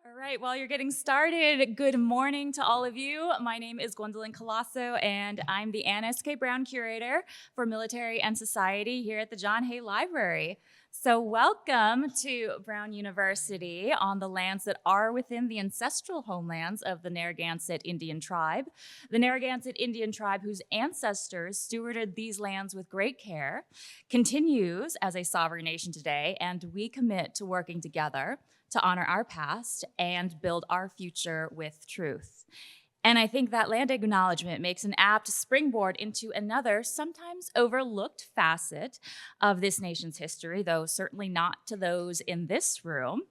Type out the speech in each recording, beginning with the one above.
All right, while you're getting started, good morning to all of you. My name is Gwendolyn Collaço, and I'm the Anna S. K. Brown Curator for Military and Society here at the John Hay Library. So welcome to Brown University on the lands that are within the ancestral homelands of the Narragansett Indian tribe. The Narragansett Indian tribe, whose ancestors stewarded these lands with great care, continues as a sovereign nation today, and we commit to working together to honor our past and build our future with truth. And I think that land acknowledgement makes an apt springboard into another, sometimes overlooked facet of this nation's history, though certainly not to those in this room: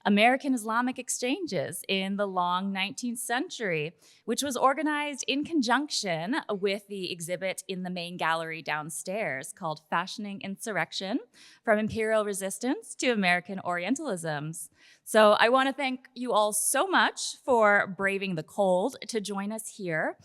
American-Islamic Exchanges in the long 19th century, which was organized in conjunction with the exhibit in the main gallery downstairs called Fashioning Insurrection: From Imperial Resistance to American Orientalisms. So I want to thank you all so much for braving the cold to join us here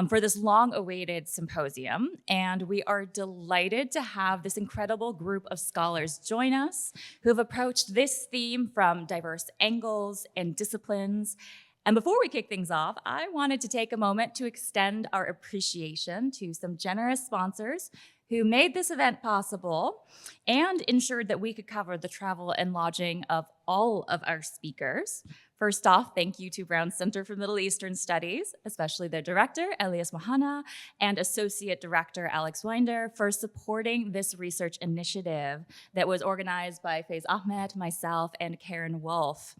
for this long-awaited symposium. And we are delighted to have this incredible group of scholars join us who have approached this theme from diverse angles and disciplines. And before we kick things off, I wanted to take a moment to extend our appreciation to some generous sponsors who made this event possible and ensured that we could cover the travel and lodging of all of our speakers. First off, thank you to Brown Center for Middle Eastern Studies, especially their director, Elias Mahana, and Associate Director, Alex Winder, for supporting this research initiative that was organized by Faiz, Ahmed, myself, and Karin, Wulf.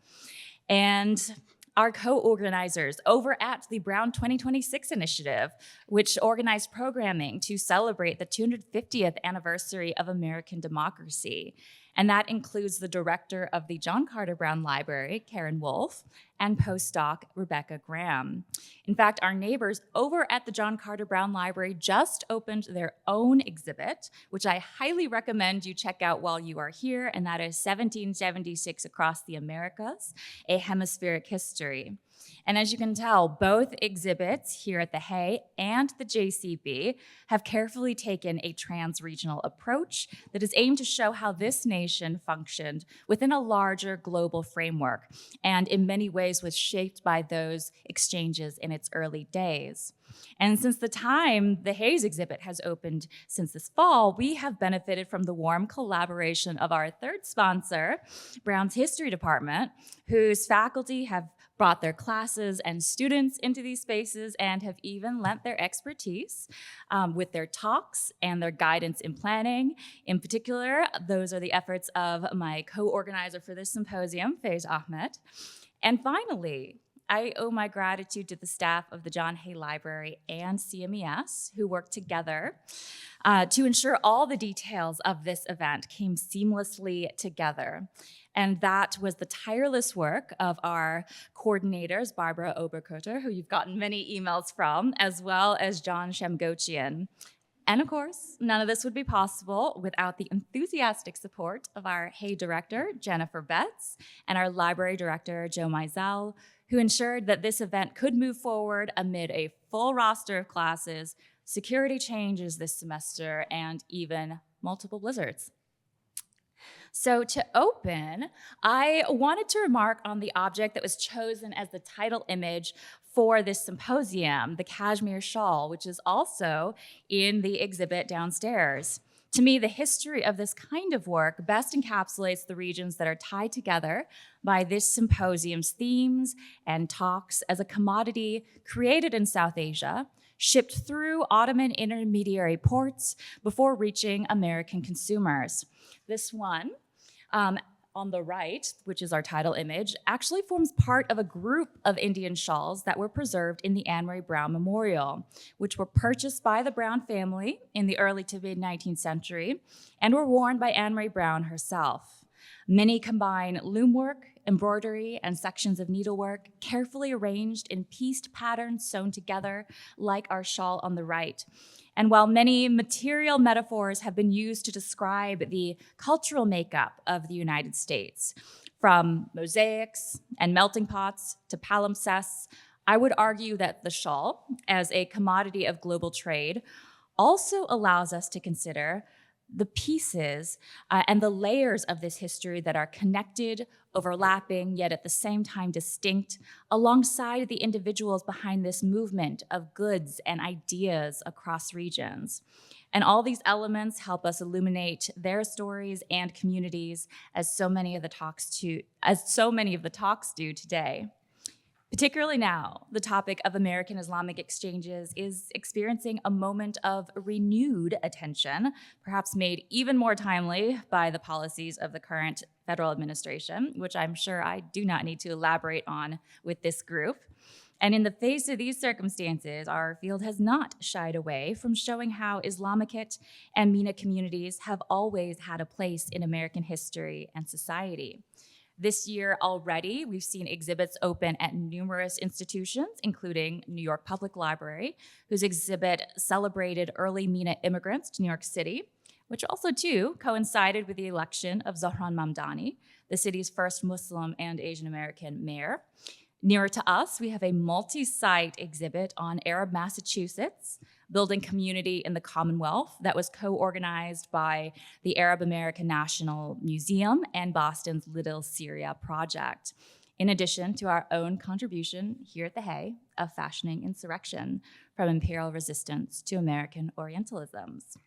And our co-organizers over at the Brown 2026 initiative, which organized programming to celebrate the 250th anniversary of American democracy. And that includes the director of the John Carter Brown Library, Karin Wulf, and postdoc Rebecca Graham. In fact, our neighbors over at the John Carter Brown Library just opened their own exhibit, which I highly recommend you check out while you are here, and that is 1776 Across the Americas, a Hemispheric History. And as you can tell, both exhibits here at the Hay and the JCB have carefully taken a trans-regional approach that is aimed to show how this nation functioned within a larger global framework, and in many ways was shaped by those exchanges in its early days. And since the time the Hayes exhibit has opened since this fall, we have benefited from the warm collaboration of our third sponsor, Brown's History Department, whose faculty have brought their classes and students into these spaces and have even lent their expertise with their talks and their guidance in planning. In particular, those are the efforts of my co-organizer for this symposium, Faiz Ahmed. And finally, I owe my gratitude to the staff of the John Hay Library and CMES, who worked together to ensure all the details of this event came seamlessly together. And that was the tireless work of our coordinators, Barbara Oberkotter, who you've gotten many emails from, as well as John Shamgochian. And of course, none of this would be possible without the enthusiastic support of our Hay director, Jennifer Betts, and our library director, Joe Mizell, who ensured that this event could move forward amid a full roster of classes, security changes this semester, and even multiple blizzards. So to open, I wanted to remark on the object that was chosen as the title image for this symposium, the cashmere shawl, which is also in the exhibit downstairs. To me, the history of this kind of work best encapsulates the regions that are tied together by this symposium's themes and talks as a commodity created in South Asia, shipped through Ottoman intermediary ports before reaching American consumers. This one, on the right, which is our title image, actually forms part of a group of Indian shawls that were preserved in the Anne Marie Brown Memorial, which were purchased by the Brown family in the early to mid-19th century and were worn by Anne Marie Brown herself. Many combine loom work, embroidery, and sections of needlework, carefully arranged in pieced patterns sewn together, like our shawl on the right. And while many material metaphors have been used to describe the cultural makeup of the United States, from mosaics and melting pots to palimpsests, I would argue that the shawl, as a commodity of global trade, also allows us to consider the pieces and the layers of this history that are connected, overlapping, yet at the same time distinct, alongside the individuals behind this movement of goods and ideas across regions. And all these elements help us illuminate their stories and communities, as so many of the talks do today. Particularly now, the topic of American-Islamic exchanges is experiencing a moment of renewed attention, perhaps made even more timely by the policies of the current federal administration, which I'm sure I do not need to elaborate on with this group. And in the face of these circumstances, our field has not shied away from showing how Islamicate and MENA communities have always had a place in American history and society. This year already, we've seen exhibits open at numerous institutions, including New York Public Library, whose exhibit celebrated early MENA immigrants to New York City, which also, too, coincided with the election of Zohran Mamdani, the city's first Muslim and Asian American mayor. Nearer to us, we have a multi-site exhibit on Arab Massachusetts, building community in the Commonwealth, that was co-organized by the Arab American National Museum and Boston's Little Syria Project, in addition to our own contribution here at the Hay of fashioning insurrection from imperial resistance to American Orientalisms.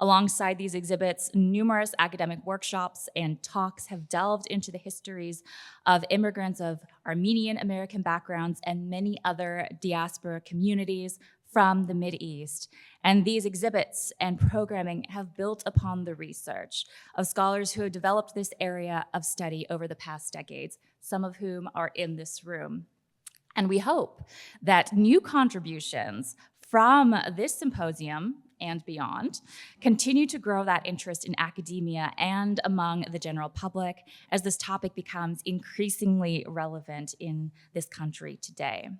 Alongside these exhibits, numerous academic workshops and talks have delved into the histories of immigrants of Armenian American backgrounds and many other diaspora communities from the Mideast. And these exhibits and programming have built upon the research of scholars who have developed this area of study over the past decades, some of whom are in this room. And we hope that new contributions from this symposium and beyond continue to grow that interest in academia and among the general public as this topic becomes increasingly relevant in this country today.